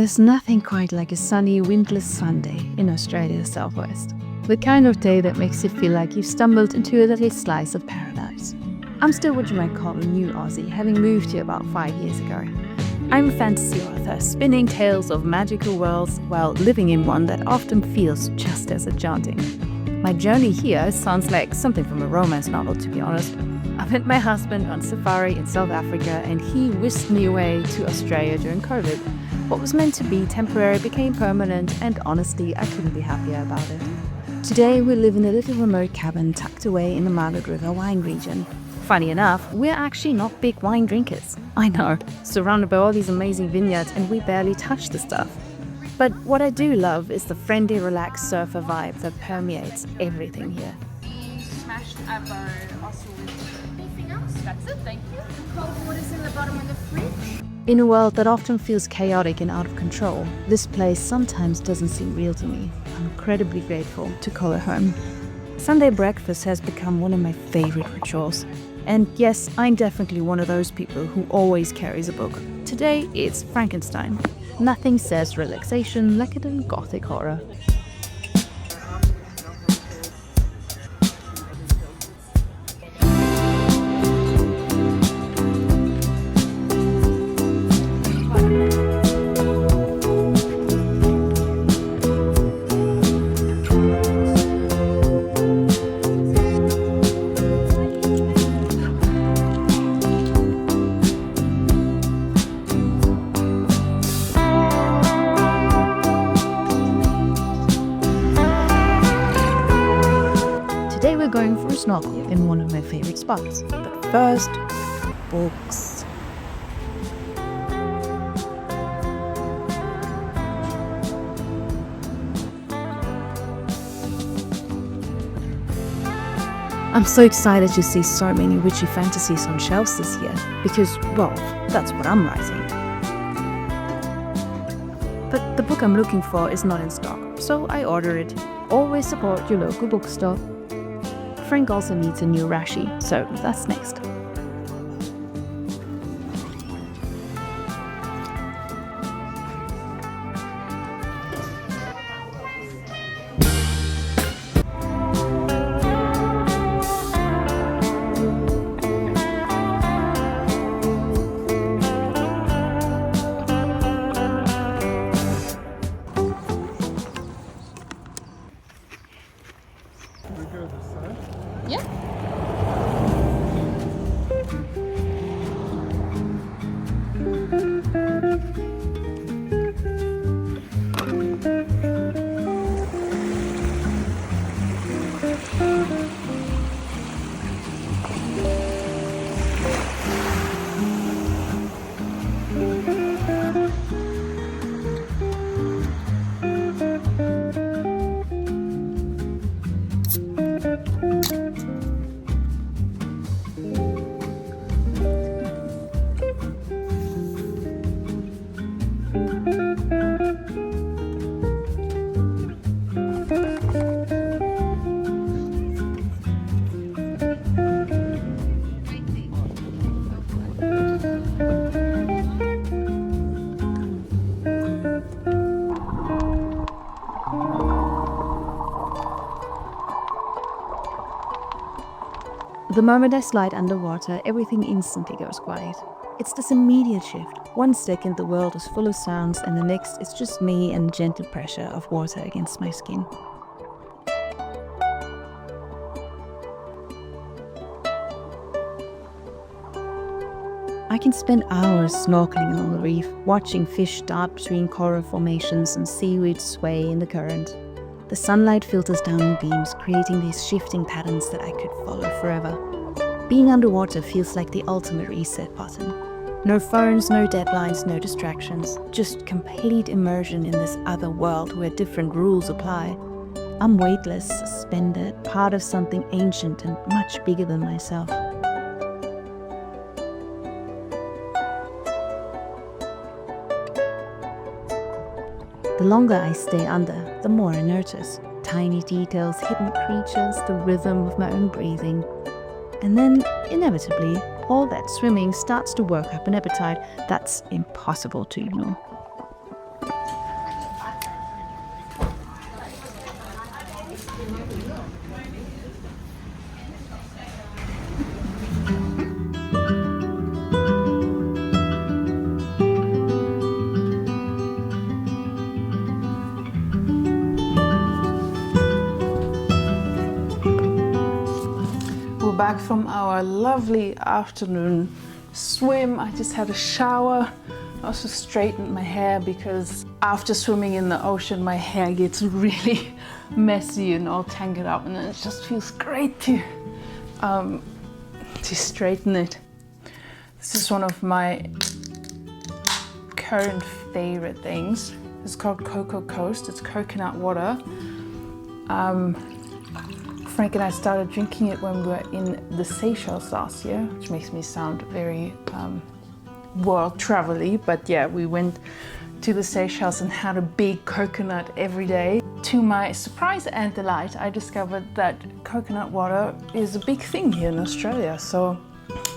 There's nothing quite like a sunny, windless Sunday in Australia's southwest. The kind of day that makes you feel like you've stumbled into a little slice of paradise. I'm still what you might call a new Aussie, having moved here about 5 years ago. I'm a fantasy author, spinning tales of magical worlds while living in one that often feels just as enchanting. My journey here sounds like something from a romance novel, to be honest. I met my husband on safari in South Africa and he whisked me away to Australia during COVID. What was meant to be temporary became permanent, and honestly, I couldn't be happier about it. Today we live in a little remote cabin tucked away in the Margaret River wine region. Funny enough, we're actually not big wine drinkers. I know, surrounded by all these amazing vineyards and we barely touch the stuff. But what I do love is the friendly, relaxed surfer vibe that permeates everything here. Smashed avo, also anything else? That's it, thank you. Cold water's in the bottom of the fridge. In a world that often feels chaotic and out of control, this place sometimes doesn't seem real to me. I'm incredibly grateful to call it home. Sunday breakfast has become one of my favorite rituals. And yes, I'm definitely one of those people who always carries a book. Today, it's Frankenstein. Nothing says relaxation like a little gothic horror. Today we're going for a snorkel in one of my favorite spots. But first, books. I'm so excited to see so many witchy fantasies on shelves this year, because, well, that's what I'm writing. But the book I'm looking for is not in stock, so I order it. Always support your local bookstore. Frank also needs a new rashi, so that's next. Yeah. The moment I slide underwater, everything instantly goes quiet. It's this immediate shift. 1 second the world is full of sounds, and the next it's just me and gentle pressure of water against my skin. I can spend hours snorkeling along the reef, watching fish dart between coral formations and seaweed sway in the current. The sunlight filters down in beams, creating these shifting patterns that I could follow forever. Being underwater feels like the ultimate reset button. No phones, no deadlines, no distractions. Just complete immersion in this other world where different rules apply. I'm weightless, suspended, part of something ancient and much bigger than myself. The longer I stay under, the more I notice. Tiny details, hidden creatures, the rhythm of my own breathing. And then, inevitably, all that swimming starts to work up an appetite that's impossible to ignore. we're back from our lovely afternoon swim. I just had a shower. I also straightened my hair because after swimming in the ocean, my hair gets really messy and all tangled up, and it just feels great to straighten it. This is one of my current favorite things. It's called Cocoa Coast. It's coconut water. Frank and I started drinking it when we were in the Seychelles last year, which makes me sound very world travel-y, but yeah, we went to the Seychelles and had a big coconut every day. To my surprise and delight, I discovered that coconut water is a big thing here in Australia, so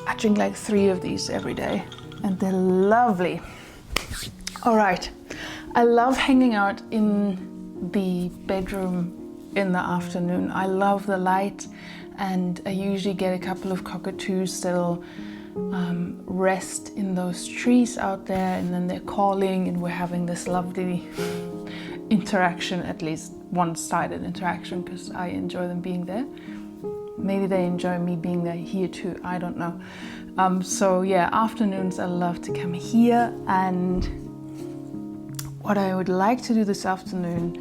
I drink like 3 of these every day, and they're lovely. All right, I love hanging out in the bedroom in the afternoon. I love the light, and I usually get a couple of cockatoos that'll rest in those trees out there, and then they're calling and we're having this lovely interaction, at least one-sided interaction, because I enjoy them being there. Maybe they enjoy me being there here too, I don't know. So yeah, afternoons I love to come here, and what I would like to do this afternoon,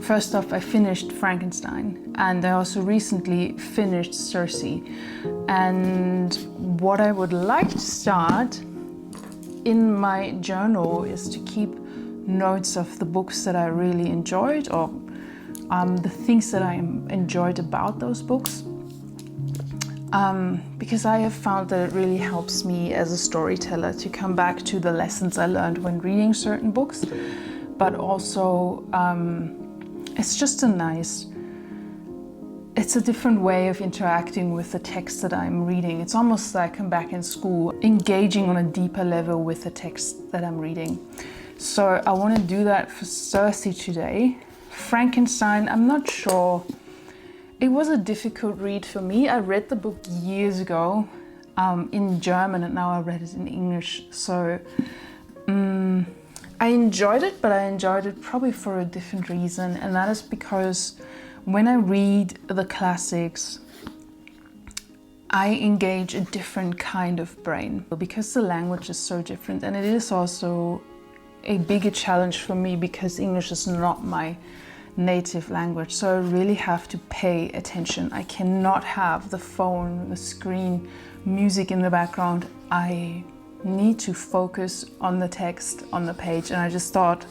first off, I finished Frankenstein, and I also recently finished Circe. And what I would like to start in my journal is to keep notes of the books that I really enjoyed, or the things that I enjoyed about those books. Because I have found that it really helps me as a storyteller to come back to the lessons I learned when reading certain books, but also it's just it's a different way of interacting with the text that I'm reading. It's almost like I'm back in school, engaging on a deeper level with the text that I'm reading. So I want to do that for Circe today. Frankenstein, I'm not sure. It was a difficult read for me. I read the book years ago in German, and now I read it in English. So I enjoyed it, but I enjoyed it probably for a different reason, and that is because when I read the classics, I engage a different kind of brain because the language is so different, and it is also a bigger challenge for me because English is not my native language, so I really have to pay attention. I cannot have the phone, the screen, music in the background. I need to focus on the text on the page, and I just thought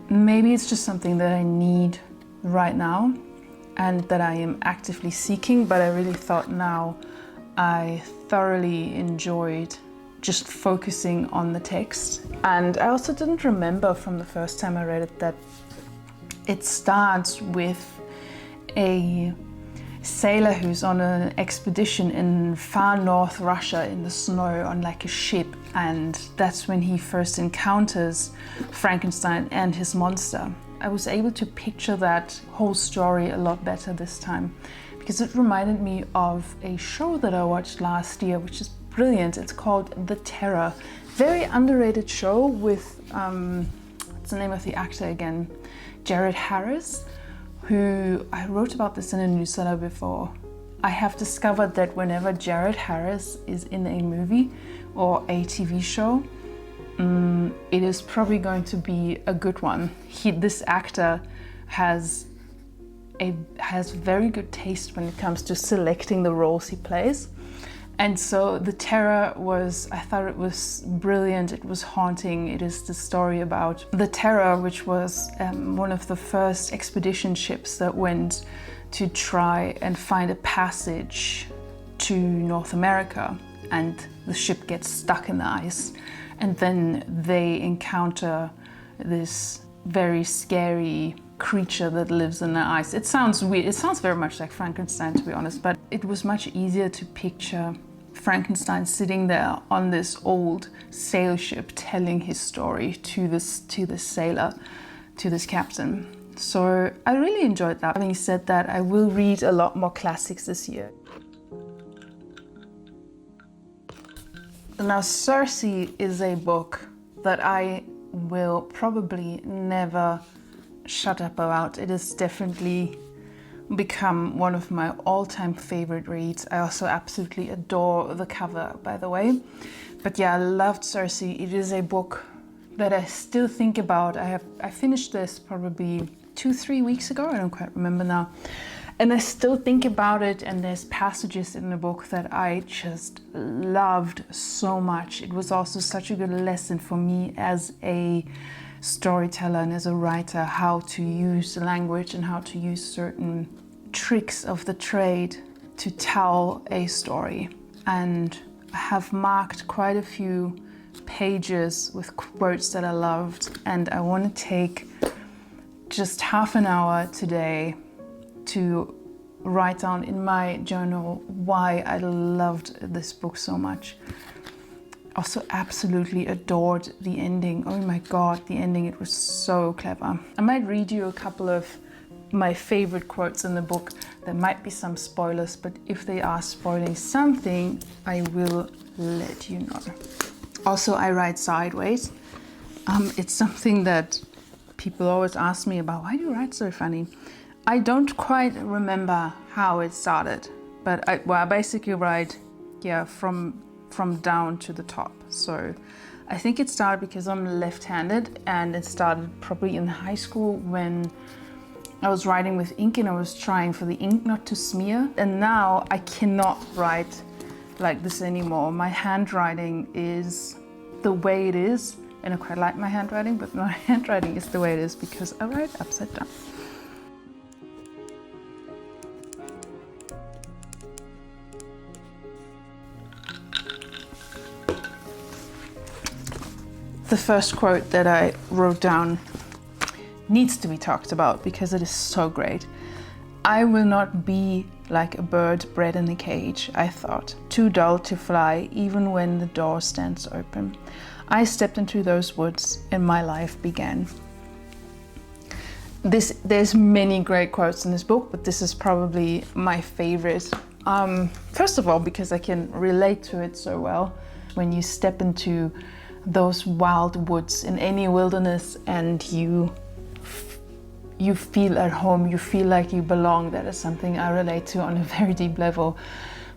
maybe it's just something that I need right now and that I am actively seeking, but I really thought now I thoroughly enjoyed just focusing on the text. And I also didn't remember from the first time I read it that it starts with a sailor who's on an expedition in far north Russia in the snow on like a ship, and that's when he first encounters Frankenstein and his monster. I was able to picture that whole story a lot better this time because it reminded me of a show that I watched last year, which is brilliant. It's called The Terror. Very underrated show with, what's the name of the actor again? Jared Harris, who I wrote about this in a newsletter before. I have discovered that whenever Jared Harris is in a movie or a TV show, it is probably going to be a good one. This actor has very good taste when it comes to selecting the roles he plays. And so The Terror I thought it was brilliant, it was haunting. It is the story about the Terror, which was one of the first expedition ships that went to try and find a passage to North America, and the ship gets stuck in the ice, and then they encounter this very scary creature that lives in the ice. It sounds weird, it sounds very much like Frankenstein, to be honest, but it was much easier to picture Frankenstein sitting there on this old sail ship telling his story to this sailor, to this captain. So I really enjoyed that. Having said that, I will read a lot more classics this year. Now, Circe is a book that I will probably never shut up about. It is definitely become one of my all-time favorite reads. I also absolutely adore the cover, by the way. But yeah, I loved Circe. It is a book that I still think about. I finished this probably 2-3 weeks ago, I don't quite remember now. And I still think about it, and there's passages in the book that I just loved so much. It was also such a good lesson for me as a storyteller and as a writer, how to use language and how to use certain tricks of the trade to tell a story. And I have marked quite a few pages with quotes that I loved, and I want to take just half an hour today to write down in my journal why I loved this book so much. Also absolutely adored the ending. Oh my god, the ending, it was so clever. I might read you a couple of my favorite quotes in the book. There might be some spoilers, but if they are spoiling something, I will let you know. Also, I write sideways. It's something that people always ask me about. Why do you write so funny? I don't quite remember how it started, but I basically write, yeah, from down to the top. So I think it started because I'm left-handed, and it started probably in high school when I was writing with ink and I was trying for the ink not to smear. And now I cannot write like this anymore. My handwriting is the way it is, and I quite like my handwriting, but my handwriting is the way it is because I write upside down. The first quote that I wrote down needs to be talked about because it is so great. I will not be like a bird bred in a cage, I thought, too dull to fly even when the door stands open. I stepped into those woods and my life began. There's many great quotes in this book, but this is probably my favorite. First of all, because I can relate to it so well. When you step into those wild woods in any wilderness and you feel at home, you feel like you belong. That is something I relate to on a very deep level.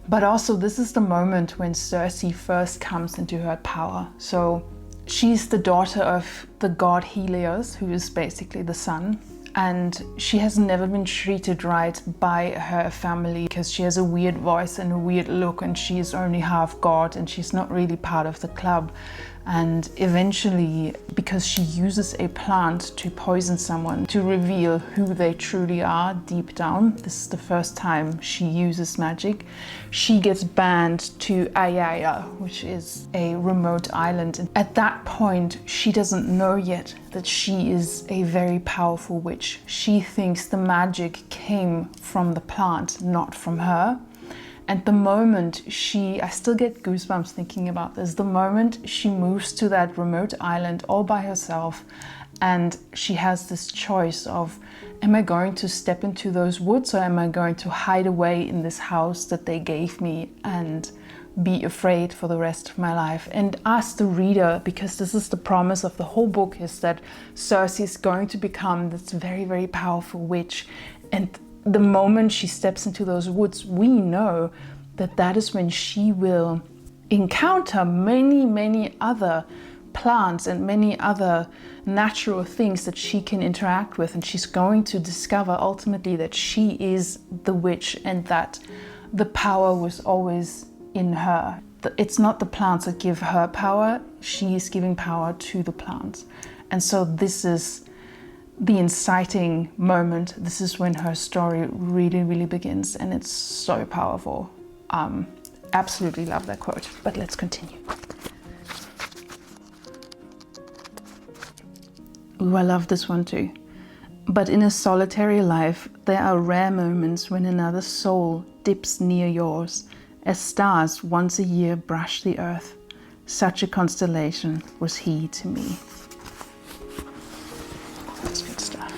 But also, this is the moment when Circe first comes into her power. So she's the daughter of the god Helios, who is basically the sun. And she has never been treated right by her family because she has a weird voice and a weird look, and she is only half god and she's not really part of the club. And eventually, because she uses a plant to poison someone to reveal who they truly are deep down, this is the first time she uses magic, she gets banned to Ayaya, which is a remote island. And at that point, she doesn't know yet that she is a very powerful witch. She thinks the magic came from the plant, not from her. And the moment I still get goosebumps thinking about this, the moment she moves to that remote island all by herself, and she has this choice of, am I going to step into those woods, or am I going to hide away in this house that they gave me and be afraid for the rest of my life? And ask the reader, because this is the promise of the whole book, is that Circe is going to become this very, very powerful witch. And the moment she steps into those woods, we know that that is when she will encounter many, many other plants and many other natural things that she can interact with. And she's going to discover ultimately that she is the witch and that the power was always in her. It's not the plants that give her power, she is giving power to the plants. And so this is the inciting moment. This is when her story really, really begins, and it's so powerful. Absolutely love that quote, but let's continue. Ooh, I love this one too. But in a solitary life, there are rare moments when another soul dips near yours, as stars once a year brush the earth. Such a constellation was he to me. That's good stuff.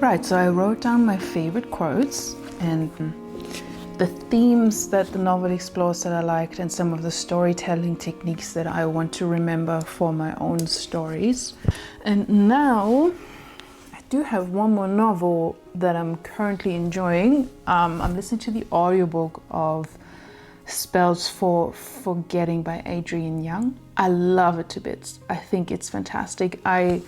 Right, so I wrote down my favorite quotes, and the themes that the novel explores that I liked, and some of the storytelling techniques that I want to remember for my own stories. And now I do have one more novel that I'm currently enjoying. I'm listening to the audiobook of Spells for Forgetting by Adrienne Young. I love it to bits. I think it's fantastic. I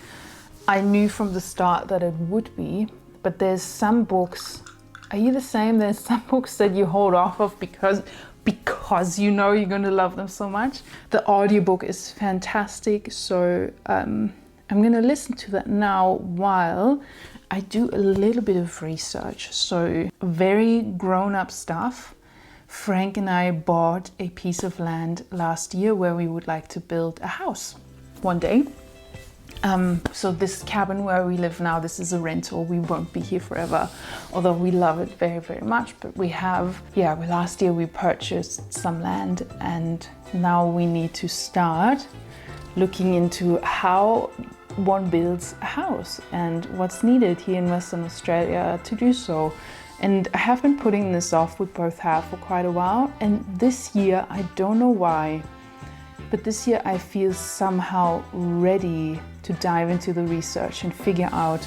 knew from the start that it would be, but there's some books. Are you the same? There's some books that you hold off of because you know you're going to love them so much. The audiobook is fantastic, so I'm going to listen to that now while I do a little bit of research. So very grown-up stuff. Frank and I bought a piece of land last year where we would like to build a house one day. So this cabin where we live now, this is a rental. We won't be here forever, although we love it very, very much. But we have, last year we purchased some land, and now we need to start looking into how one builds a house and what's needed here in Western Australia to do so. And I have been putting this off, we both have, for quite a while. And this year, I don't know why, but this year I feel somehow ready to dive into the research and figure out,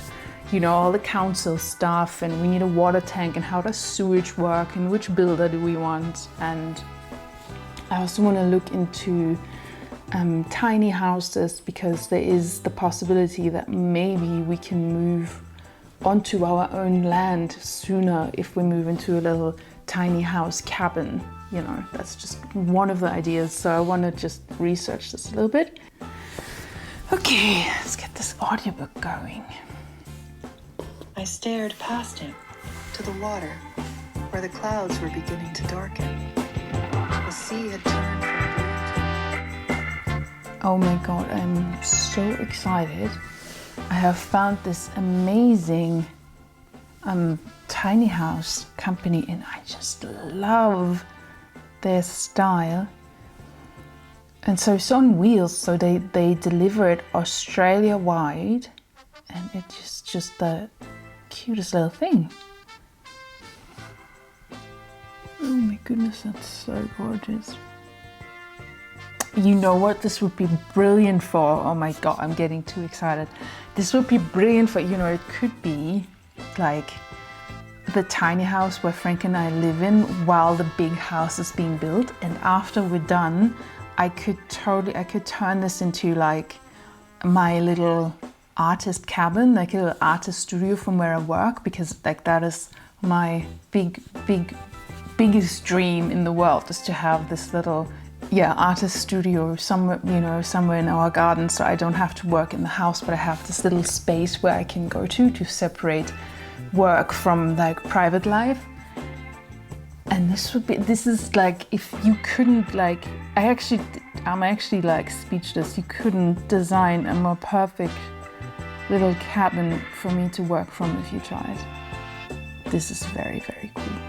all the council stuff, and we need a water tank, and how does sewage work, and which builder do we want. And I also want to look into tiny houses, because there is the possibility that maybe we can move onto our own land sooner if we move into a little tiny house cabin. That's just one of the ideas, so I want to just research this a little bit. Okay, let's get this audiobook going. I stared past him to the water, where the clouds were beginning to darken. The sea had turned from blue to... Oh my god, I'm so excited. I have found this amazing tiny house company, and I just love their style. And so it's on wheels, so they deliver it Australia wide, and it's just the cutest little thing. Oh my goodness, that's so gorgeous. You know what this would be brilliant for? Oh my god, I'm getting too excited. This would be brilliant for, it could be like the tiny house where Frank and I live in while the big house is being built. And after we're done, I could turn this into like my little artist cabin, like a little artist studio from where I work, because like that is my biggest dream in the world, is to have this little artist studio somewhere, somewhere in our garden, so I don't have to work in the house, but I have this little space where I can go to separate work from like private life. And this is like, if you couldn't like, I'm actually like speechless. You couldn't design a more perfect little cabin for me to work from if you tried. This is very, very cool.